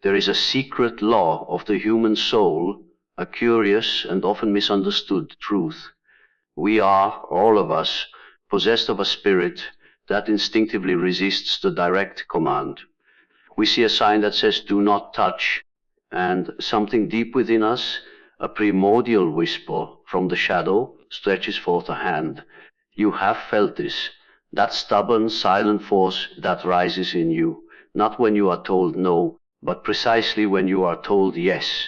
There is a secret law of the human soul, a curious and often misunderstood truth. We are, all of us, possessed of a spirit that instinctively resists the direct command. We see a sign that says, "Do not touch," and something deep within us, a primordial whisper from the shadow, stretches forth a hand. You have felt this, that stubborn, silent force that rises in you, not when you are told no, but precisely when you are told yes.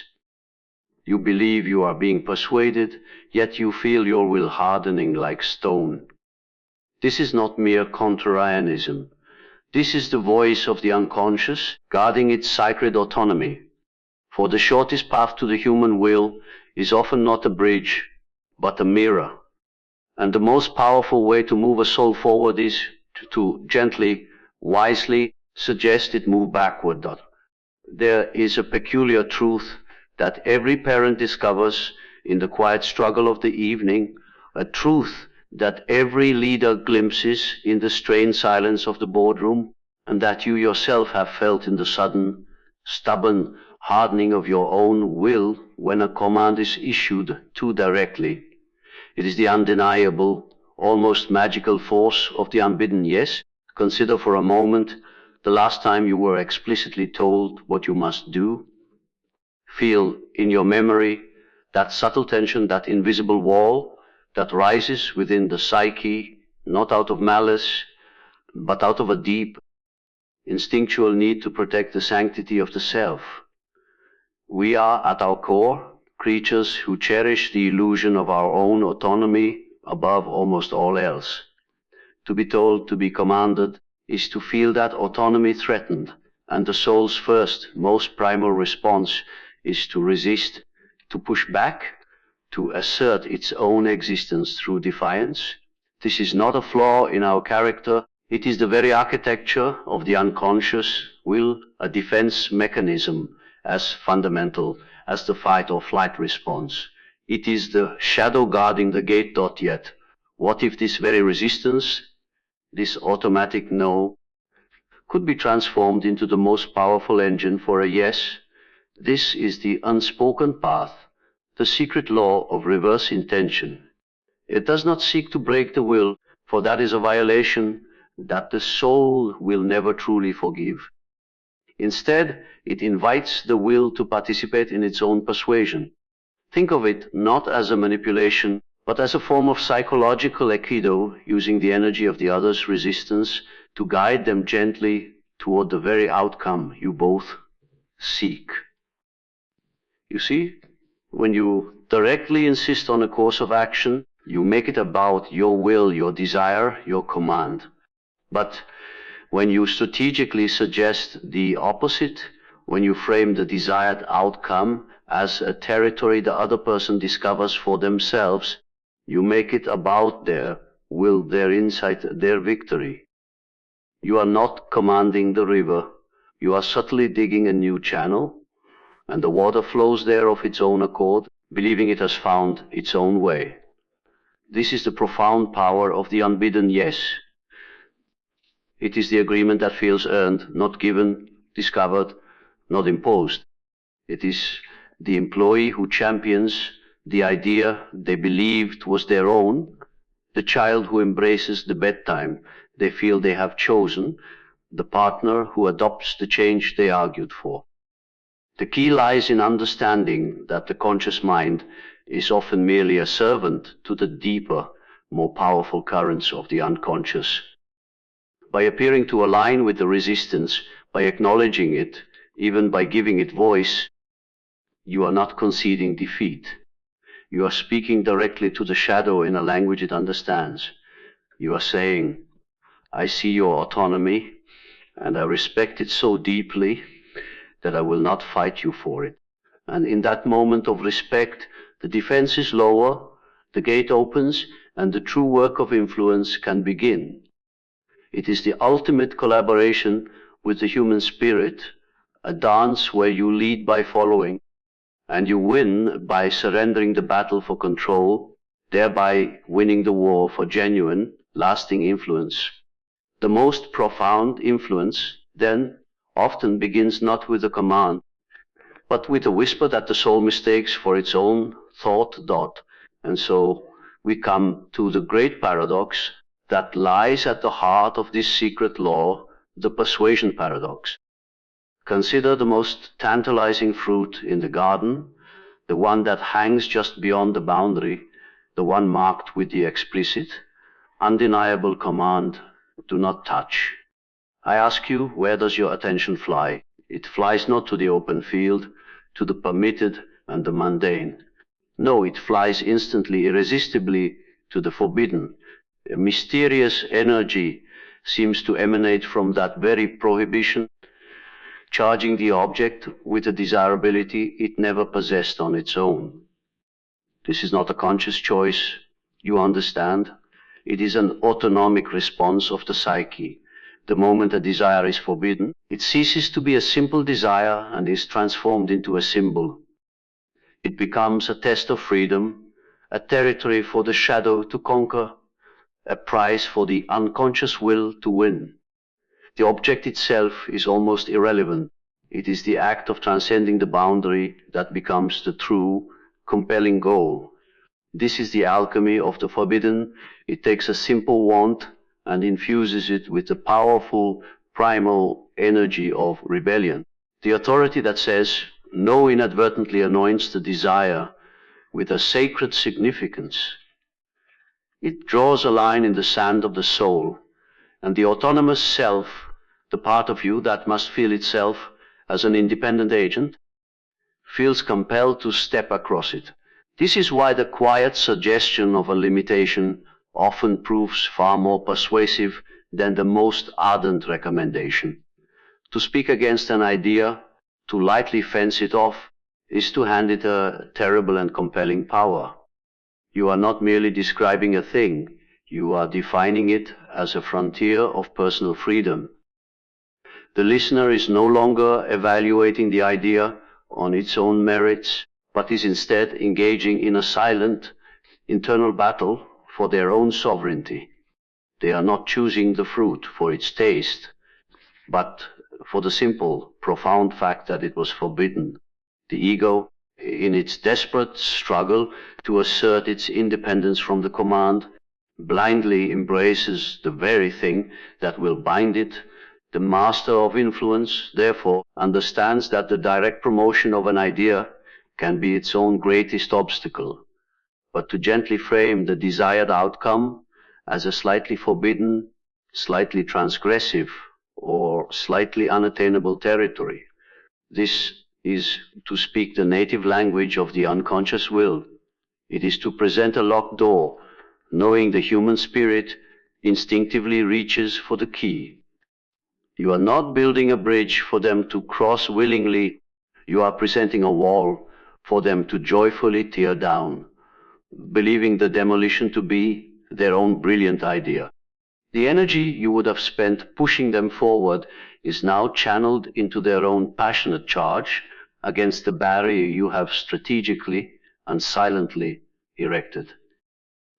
You believe you are being persuaded, yet you feel your will hardening like stone. This is not mere contrarianism. This is the voice of the unconscious guarding its sacred autonomy. For the shortest path to the human will is often not a bridge, but a mirror. And the most powerful way to move a soul forward is to gently, wisely suggest it move backward. There is a peculiar truth that every parent discovers in the quiet struggle of the evening, a truth that every leader glimpses in the strained silence of the boardroom, and that you yourself have felt in the sudden, stubborn hardening of your own will when a command is issued too directly. It is the undeniable, almost magical force of the unbidden yes. Consider for a moment the last time you were explicitly told what you must do. Feel in your memory that subtle tension, that invisible wall that rises within the psyche, not out of malice, but out of a deep, instinctual need to protect the sanctity of the self. We are, at our core, creatures who cherish the illusion of our own autonomy above almost all else. To be told, to be commanded, is to feel that autonomy threatened, and the soul's first, most primal response is to resist, to push back, to assert its own existence through defiance. This is not a flaw in our character. It is the very architecture of the unconscious will, a defense mechanism as fundamental as the fight or flight response. It is the shadow guarding the gate. Yet, what if this very resistance, this automatic no, could be transformed into the most powerful engine for a yes? This is the unspoken path, the secret law of reverse intention. It does not seek to break the will, for that is a violation that the soul will never truly forgive. Instead, it invites the will to participate in its own persuasion. Think of it not as a manipulation, but as a form of psychological aikido, using the energy of the other's resistance to guide them gently toward the very outcome you both seek. You see, when you directly insist on a course of action, you make it about your will, your desire, your command. But when you strategically suggest the opposite, when you frame the desired outcome as a territory the other person discovers for themselves, you make it about their will, their insight, their victory. You are not commanding the river. You are subtly digging a new channel, and the water flows there of its own accord, believing it has found its own way. This is the profound power of the unbidden yes. It is the agreement that feels earned, not given, discovered, not imposed. It is the employee who champions the idea they believed was their own, the child who embraces the bedtime they feel they have chosen, the partner who adopts the change they argued for. The key lies in understanding that the conscious mind is often merely a servant to the deeper, more powerful currents of the unconscious. By appearing to align with the resistance, by acknowledging it, even by giving it voice, you are not conceding defeat. You are speaking directly to the shadow in a language it understands. You are saying, "I see your autonomy, and I respect it so deeply that I will not fight you for it." And in that moment of respect, the defense is lower, the gate opens, and the true work of influence can begin. It is the ultimate collaboration with the human spirit, a dance where you lead by following, and you win by surrendering the battle for control, thereby winning the war for genuine, lasting influence. The most profound influence, then, often begins not with a command, but with a whisper that the soul mistakes for its own thought dot. And so we come to the great paradox that lies at the heart of this secret law, the persuasion paradox. Consider the most tantalizing fruit in the garden, the one that hangs just beyond the boundary, the one marked with the explicit, undeniable command, do not touch. I ask you, where does your attention fly? It flies not to the open field, to the permitted and the mundane. No, it flies instantly, irresistibly to the forbidden. A mysterious energy seems to emanate from that very prohibition, charging the object with a desirability it never possessed on its own. This is not a conscious choice, you understand. It is an autonomic response of the psyche. The moment a desire is forbidden, it ceases to be a simple desire and is transformed into a symbol. It becomes a test of freedom, a territory for the shadow to conquer, a prize for the unconscious will to win. The object itself is almost irrelevant. It is the act of transcending the boundary that becomes the true, compelling goal. This is the alchemy of the forbidden. It takes a simple want and infuses it with the powerful, primal energy of rebellion. The authority that says no inadvertently anoints the desire with a sacred significance. It draws a line in the sand of the soul, and the autonomous self, the part of you that must feel itself as an independent agent, feels compelled to step across it. This is why the quiet suggestion of a limitation often proves far more persuasive than the most ardent recommendation. To speak against an idea, to lightly fence it off, is to hand it a terrible and compelling power. You are not merely describing a thing, you are defining it as a frontier of personal freedom. The listener is no longer evaluating the idea on its own merits, but is instead engaging in a silent, internal battle for their own sovereignty. They are not choosing the fruit for its taste, but for the simple, profound fact that it was forbidden. The ego, in its desperate struggle to assert its independence from the command, blindly embraces the very thing that will bind it. The master of influence, therefore, understands that the direct promotion of an idea can be its own greatest obstacle. But to gently frame the desired outcome as a slightly forbidden, slightly transgressive, or slightly unattainable territory, this is to speak the native language of the unconscious will. It is to present a locked door, knowing the human spirit instinctively reaches for the key. You are not building a bridge for them to cross willingly. You are presenting a wall for them to joyfully tear down, believing the demolition to be their own brilliant idea. The energy you would have spent pushing them forward is now channeled into their own passionate charge against the barrier you have strategically and silently erected.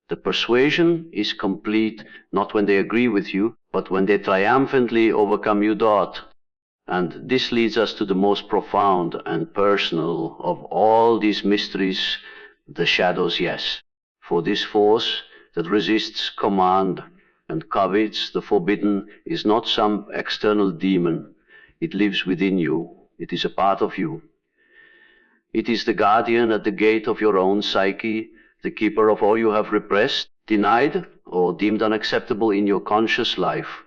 The persuasion is complete not when they agree with you, but when they triumphantly overcome you. And this leads us to the most profound and personal of all these mysteries, the shadow's yes. For this force that resists command and covets the forbidden is not some external demon. It lives within you. It is a part of you. It is the guardian at the gate of your own psyche, the keeper of all you have repressed, denied, or deemed unacceptable in your conscious life.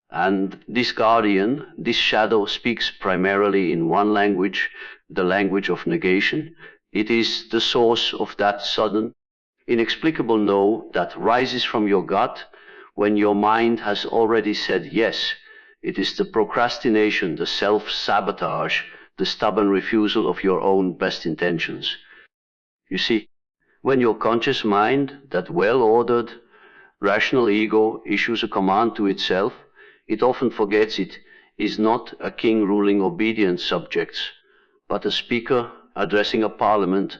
And this guardian, this shadow, speaks primarily in one language, the language of negation. It is the source of that sudden, inexplicable no that rises from your gut when your mind has already said yes. It is the procrastination, the self-sabotage, the stubborn refusal of your own best intentions. You see, when your conscious mind, that well-ordered, rational ego, issues a command to itself, it often forgets it is not a king ruling obedient subjects, but a speaker addressing a parliament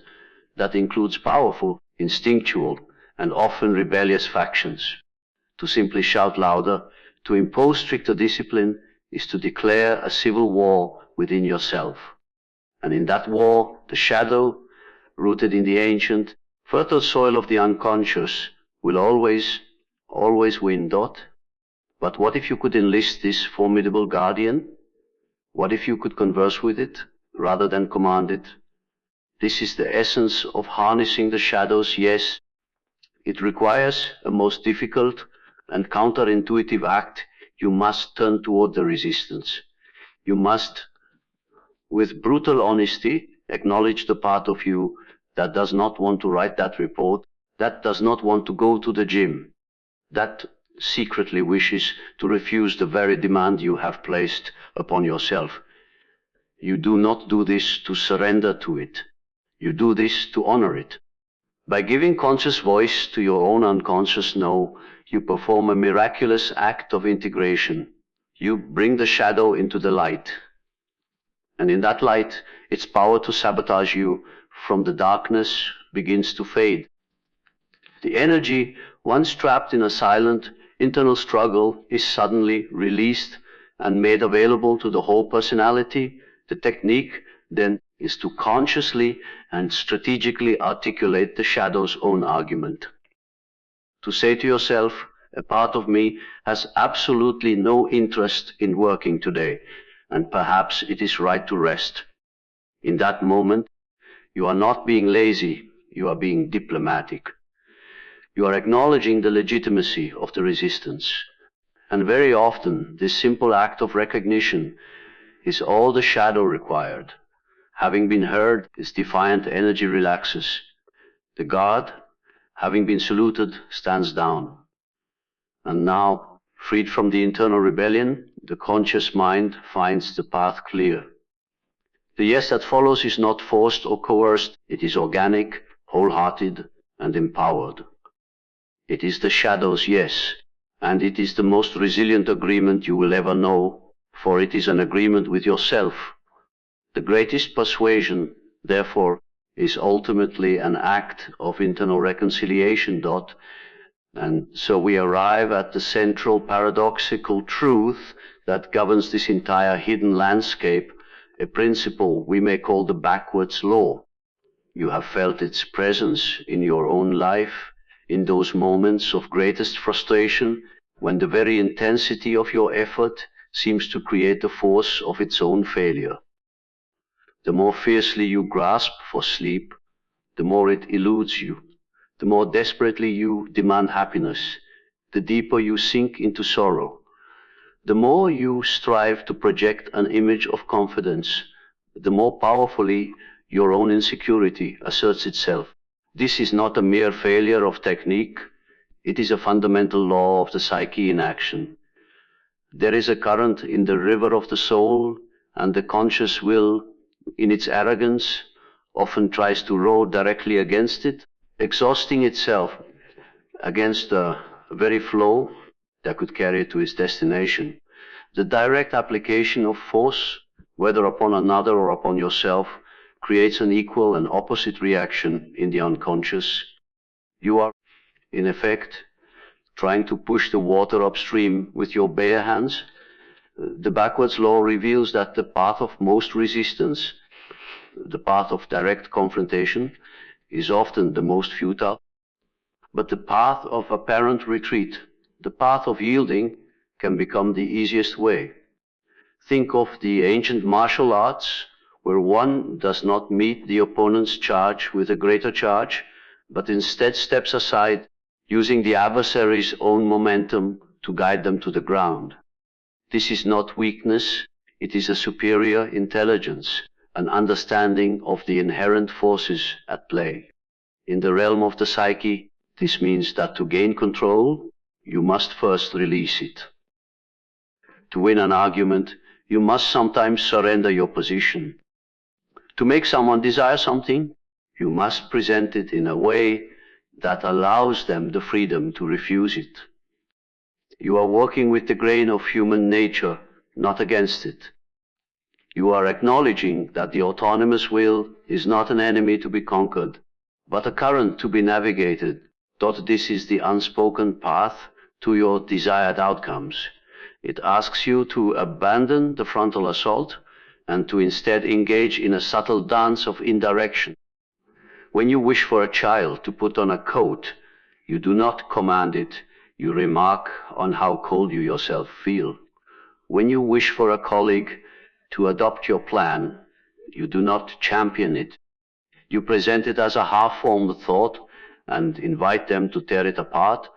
that includes powerful, instinctual, and often rebellious factions. To simply shout louder, to impose stricter discipline, is to declare a civil war within yourself. And in that war, the shadow, rooted in the ancient, fertile soil of the unconscious, will always win, Dot. But what if you could enlist this formidable guardian? What if you could converse with it, rather than command it? This is the essence of harnessing the shadows, yes. It requires a most difficult and counterintuitive act. You must turn toward the resistance. You must, with brutal honesty, acknowledge the part of you that does not want to write that report, that does not want to go to the gym, that secretly wishes to refuse the very demand you have placed upon yourself. You do not do this to surrender to it. You do this to honor it. By giving conscious voice to your own unconscious no, you perform a miraculous act of integration. You bring the shadow into the light. And in that light, its power to sabotage you from the darkness begins to fade. The energy, once trapped in a silent internal struggle, is suddenly released and made available to the whole personality. The technique then is to consciously and strategically articulate the shadow's own argument. To say to yourself, a part of me has absolutely no interest in working today, and perhaps it is right to rest. In that moment, you are not being lazy, you are being diplomatic. You are acknowledging the legitimacy of the resistance. And very often, this simple act of recognition is all the shadow required. Having been heard, its defiant energy relaxes. The guard, having been saluted, stands down. And now, freed from the internal rebellion, the conscious mind finds the path clear. The yes that follows is not forced or coerced. It is organic, wholehearted, and empowered. It is the shadow's yes, and it is the most resilient agreement you will ever know, for it is an agreement with yourself. The greatest persuasion, therefore, is ultimately an act of internal reconciliation, Dot. And so we arrive at the central paradoxical truth that governs this entire hidden landscape, a principle we may call the backwards law. You have felt its presence in your own life, in those moments of greatest frustration, when the very intensity of your effort seems to create the force of its own failure. The more fiercely you grasp for sleep, the more it eludes you. The more desperately you demand happiness, the deeper you sink into sorrow. The more you strive to project an image of confidence, the more powerfully your own insecurity asserts itself. This is not a mere failure of technique. It is a fundamental law of the psyche in action. There is a current in the river of the soul, and the conscious will, in its arrogance, often tries to row directly against it, exhausting itself against the very flow that could carry it to its destination. The direct application of force, whether upon another or upon yourself, creates an equal and opposite reaction in the unconscious. You are, in effect, trying to push the water upstream with your bare hands. The backwards law reveals that the path of most resistance, the path of direct confrontation, is often the most futile. But the path of apparent retreat, the path of yielding, can become the easiest way. Think of the ancient martial arts, where one does not meet the opponent's charge with a greater charge, but instead steps aside, using the adversary's own momentum to guide them to the ground. This is not weakness, it is a superior intelligence, an understanding of the inherent forces at play. In the realm of the psyche, this means that to gain control, you must first release it. To win an argument, you must sometimes surrender your position. To make someone desire something, you must present it in a way that allows them the freedom to refuse it. You are working with the grain of human nature, not against it. You are acknowledging that the autonomous will is not an enemy to be conquered, but a current to be navigated. This is the unspoken path to your desired outcomes. It asks you to abandon the frontal assault and to instead engage in a subtle dance of indirection. When you wish for a child to put on a coat, you do not command it, you remark on how cold you yourself feel. When you wish for a colleague to adopt your plan, you do not champion it. You present it as a half-formed thought and invite them to tear it apart,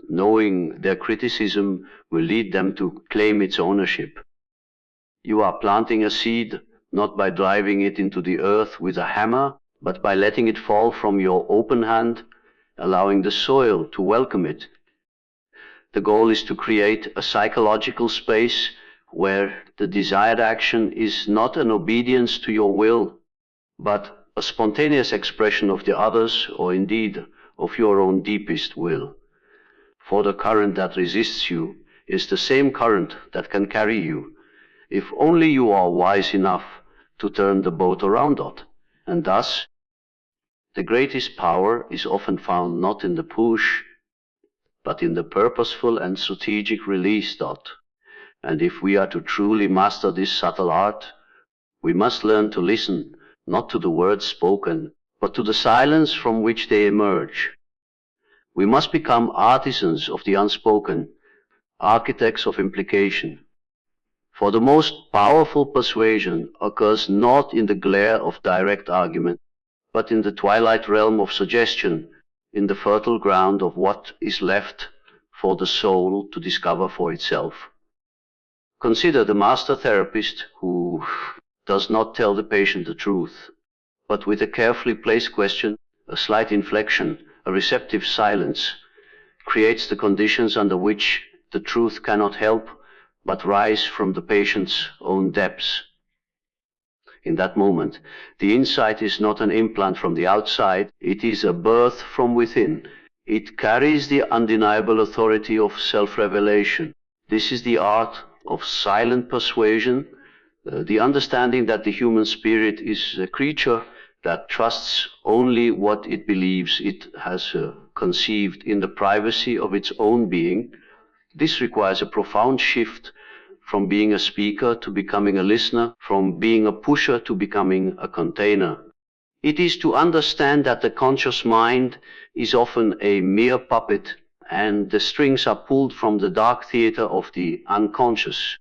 knowing their criticism will lead them to claim its ownership. You are planting a seed not by driving it into the earth with a hammer, but by letting it fall from your open hand, allowing the soil to welcome it. The goal is to create a psychological space where the desired action is not an obedience to your will, but a spontaneous expression of the others, or indeed of your own deepest will. For the current that resists you is the same current that can carry you, if only you are wise enough to turn the boat around it. And thus, the greatest power is often found not in the push, but in the purposeful and strategic release dot. And if we are to truly master this subtle art, we must learn to listen not to the words spoken, but to the silence from which they emerge. We must become artisans of the unspoken, architects of implication. For the most powerful persuasion occurs not in the glare of direct argument, but in the twilight realm of suggestion, in the fertile ground of what is left for the soul to discover for itself. Consider the master therapist who does not tell the patient the truth, but with a carefully placed question, a slight inflection, a receptive silence, creates the conditions under which the truth cannot help but rise from the patient's own depths. In that moment, the insight is not an implant from the outside, it is a birth from within. It carries the undeniable authority of self-revelation. This is the art of silent persuasion, the understanding that the human spirit is a creature that trusts only what it believes it has conceived in the privacy of its own being. This requires a profound shift from being a speaker to becoming a listener, from being a pusher to becoming a container. It is to understand that the conscious mind is often a mere puppet, and the strings are pulled from the dark theater of the unconscious.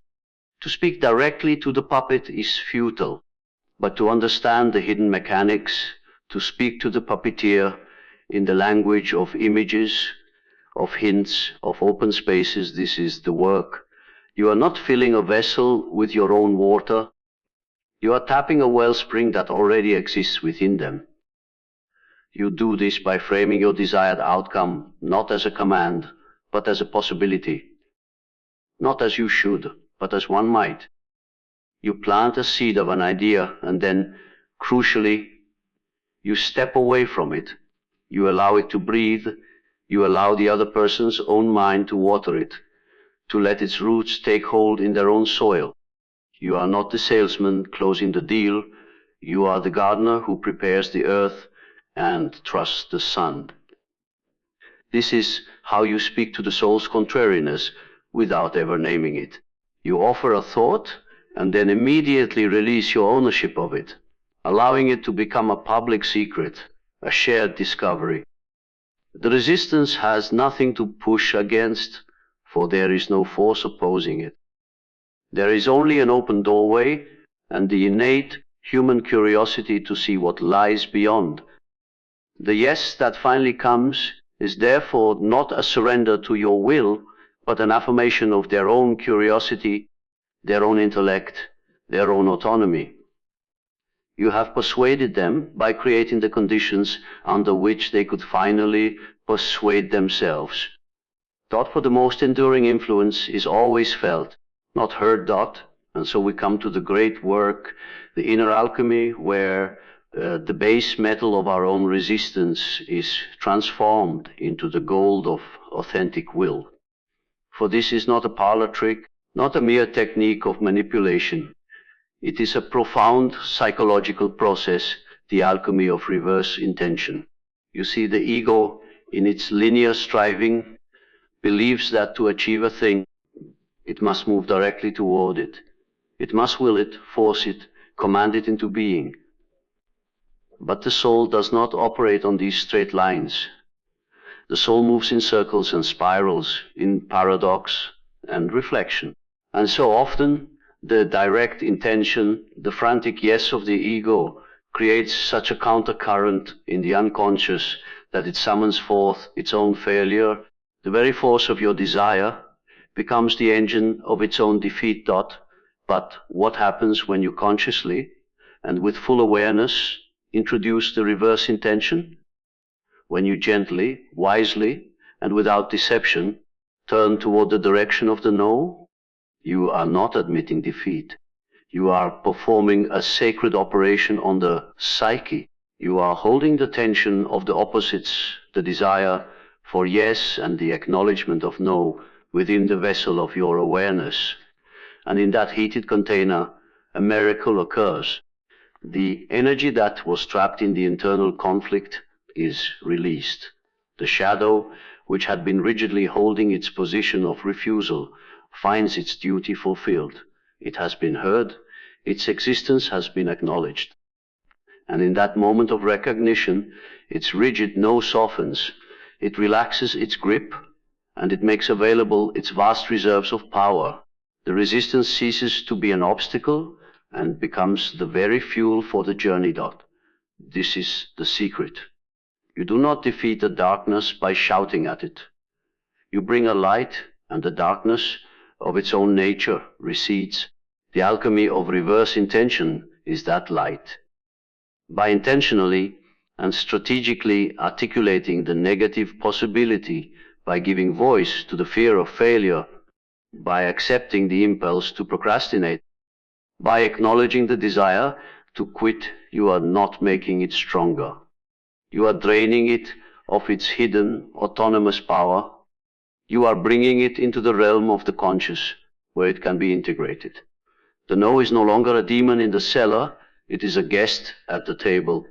To speak directly to the puppet is futile, but to understand the hidden mechanics, to speak to the puppeteer in the language of images, of hints, of open spaces, this is the work. You are not filling a vessel with your own water. You are tapping a wellspring that already exists within them. You do this by framing your desired outcome not as a command, but as a possibility. Not as you should, but as one might. You plant a seed of an idea, and then, crucially, you step away from it. You allow it to breathe. You allow the other person's own mind to water it, to let its roots take hold in their own soil. You are not the salesman closing the deal. You are the gardener who prepares the earth and trusts the sun. This is how you speak to the soul's contrariness without ever naming it. You offer a thought and then immediately release your ownership of it, allowing it to become a public secret, a shared discovery. The resistance has nothing to push against, for there is no force opposing it. There is only an open doorway and the innate human curiosity to see what lies beyond. The yes that finally comes is therefore not a surrender to your will, but an affirmation of their own curiosity, their own intellect, their own autonomy. You have persuaded them by creating the conditions under which they could finally persuade themselves. Thought for the most enduring influence is always felt, not heard. And so we come to the great work, the inner alchemy, where the base metal of our own resistance is transformed into the gold of authentic will. For this is not a parlor trick, not a mere technique of manipulation. It is a profound psychological process, the alchemy of reverse intention. You see, the ego, in its linear striving, believes that to achieve a thing, it must move directly toward it. It must will it, force it, command it into being. But the soul does not operate on these straight lines. The soul moves in circles and spirals, in paradox and reflection. And so often, the direct intention, the frantic yes of the ego, creates such a countercurrent in the unconscious that it summons forth its own failure. The very force of your desire becomes the engine of its own defeat. But what happens when you consciously and with full awareness introduce the reverse intention? When you gently, wisely, and without deception turn toward the direction of the no, you are not admitting defeat. You are performing a sacred operation on the psyche. You are holding the tension of the opposites, the desire for yes and the acknowledgement of no, within the vessel of your awareness. And in that heated container, a miracle occurs. The energy that was trapped in the internal conflict is released. The shadow, which had been rigidly holding its position of refusal, finds its duty fulfilled. It has been heard, its existence has been acknowledged. And in that moment of recognition, its rigid no softens, it relaxes its grip, and it makes available its vast reserves of power. The resistance ceases to be an obstacle and becomes the very fuel for the journey. This is the secret. You do not defeat the darkness by shouting at it. You bring a light, and the darkness of its own nature recedes. The alchemy of reverse intention is that light. By intentionally and strategically articulating the negative possibility, by giving voice to the fear of failure, by accepting the impulse to procrastinate, by acknowledging the desire to quit, you are not making it stronger. You are draining it of its hidden, autonomous power. You are bringing it into the realm of the conscious, where it can be integrated. The no is no longer a demon in the cellar, it is a guest at the table.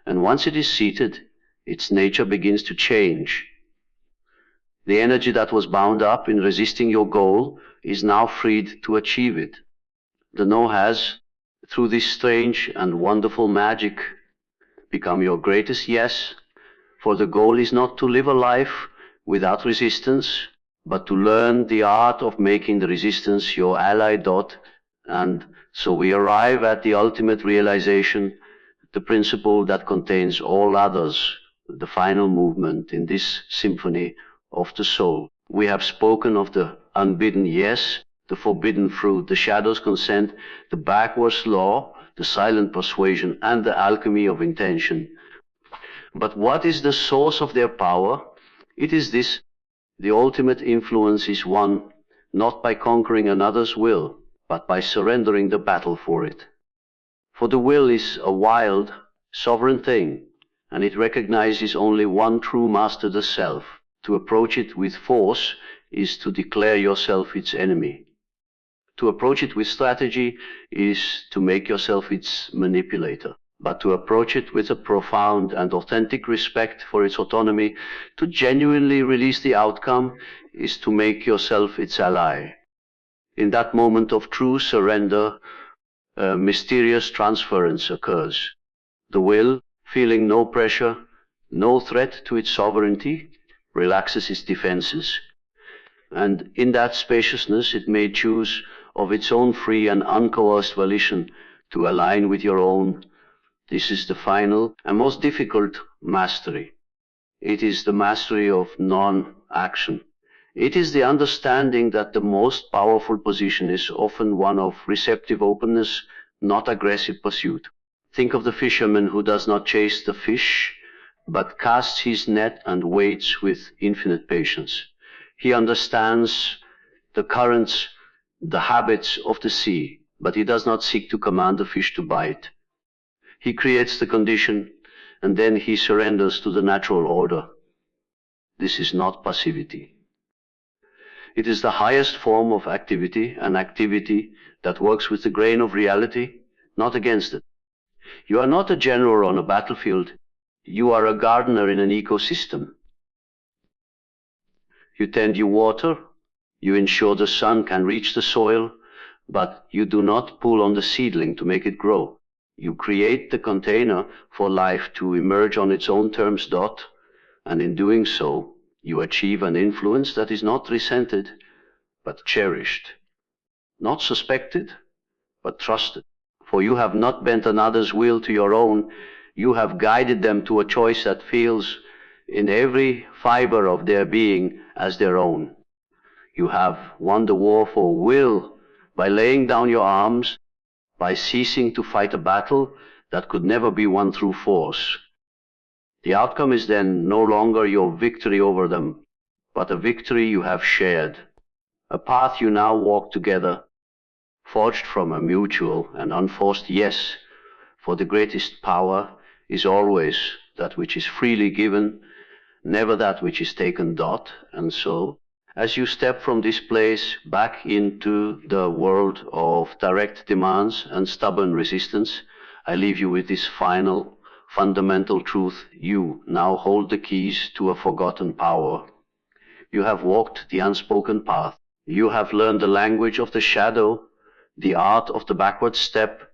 And once it is seated, its nature begins to change. The energy that was bound up in resisting your goal is now freed to achieve it. The no has, through this strange and wonderful magic, become your greatest yes, for the goal is not to live a life without resistance, but to learn the art of making the resistance your ally. And so we arrive at the ultimate realization, the principle that contains all others, the final movement in this symphony of the soul. We have spoken of the unbidden yes, the forbidden fruit, the shadow's consent, the backwards law, the silent persuasion, and the alchemy of intention. But what is the source of their power? It is this: the ultimate influence is won not by conquering another's will, but by surrendering the battle for it. For the will is a wild, sovereign thing, and it recognizes only one true master, the self. To approach it with force is to declare yourself its enemy. To approach it with strategy is to make yourself its manipulator. But to approach it with a profound and authentic respect for its autonomy, to genuinely release the outcome, is to make yourself its ally. In that moment of true surrender, a mysterious transference occurs. The will, feeling no pressure, no threat to its sovereignty, relaxes its defenses. And in that spaciousness, it may choose of its own free and uncoerced volition to align with your own. This is the final and most difficult mastery. It is the mastery of non-action. It is the understanding that the most powerful position is often one of receptive openness, not aggressive pursuit. Think of the fisherman who does not chase the fish, but casts his net and waits with infinite patience. He understands the currents, the habits of the sea, but he does not seek to command the fish to bite. He creates the condition, and then he surrenders to the natural order. This is not passivity. It is the highest form of activity, an activity that works with the grain of reality, not against it. You are not a general on a battlefield. You are a gardener in an ecosystem. You tend your water, you ensure the sun can reach the soil, but you do not pull on the seedling to make it grow. You create the container for life to emerge on its own terms. And in doing so, you achieve an influence that is not resented, but cherished, not suspected, but trusted. For you have not bent another's will to your own, you have guided them to a choice that feels in every fiber of their being as their own. You have won the war for will by laying down your arms, by ceasing to fight a battle that could never be won through force. The outcome is then no longer your victory over them, but a victory you have shared, a path you now walk together, forged from a mutual and unforced yes, for the greatest power is always that which is freely given, never that which is taken. And so, as you step from this place back into the world of direct demands and stubborn resistance, I leave you with this final, fundamental truth. You now hold the keys to a forgotten power. You have walked the unspoken path. You have learned the language of the shadow, the art of the backward step,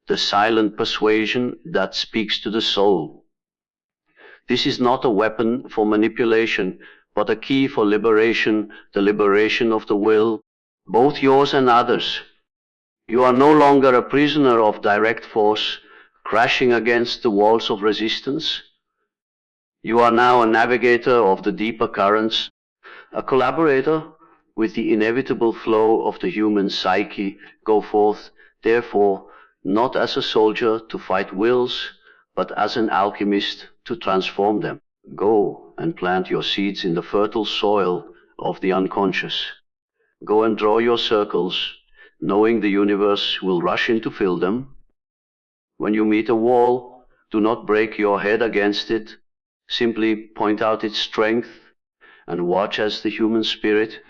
the silent persuasion that speaks to the soul. This is not a weapon for manipulation, but a key for liberation, the liberation of the will, both yours and others. You are no longer a prisoner of direct force, crashing against the walls of resistance. You are now a navigator of the deeper currents, a collaborator with the inevitable flow of the human psyche. Go forth, therefore, not as a soldier to fight wills, but as an alchemist to transform them. Go and plant your seeds in the fertile soil of the unconscious. Go and draw your circles, knowing the universe will rush in to fill them. When you meet a wall, do not break your head against it. Simply point out its strength and watch as the human spirit,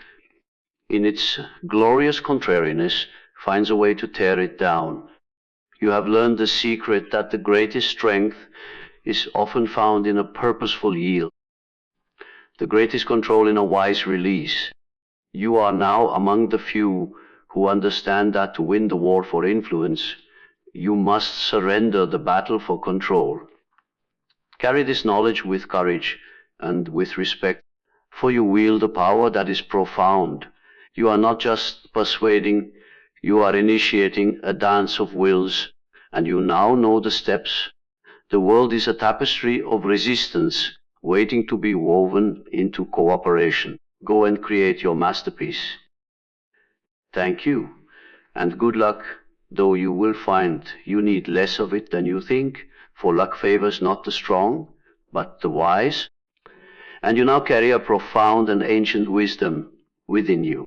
in its glorious contrariness, finds a way to tear it down. You have learned the secret that the greatest strength is often found in a purposeful yield, the greatest control in a wise release. You are now among the few who understand that to win the war for influence, you must surrender the battle for control. Carry this knowledge with courage and with respect, for you wield a power that is profound. You are not just persuading, you are initiating a dance of wills, and you now know the steps. The world is a tapestry of resistance waiting to be woven into cooperation. Go and create your masterpiece. Thank you, and good luck, though you will find you need less of it than you think, for luck favors not the strong, but the wise. And you now carry a profound and ancient wisdom within you.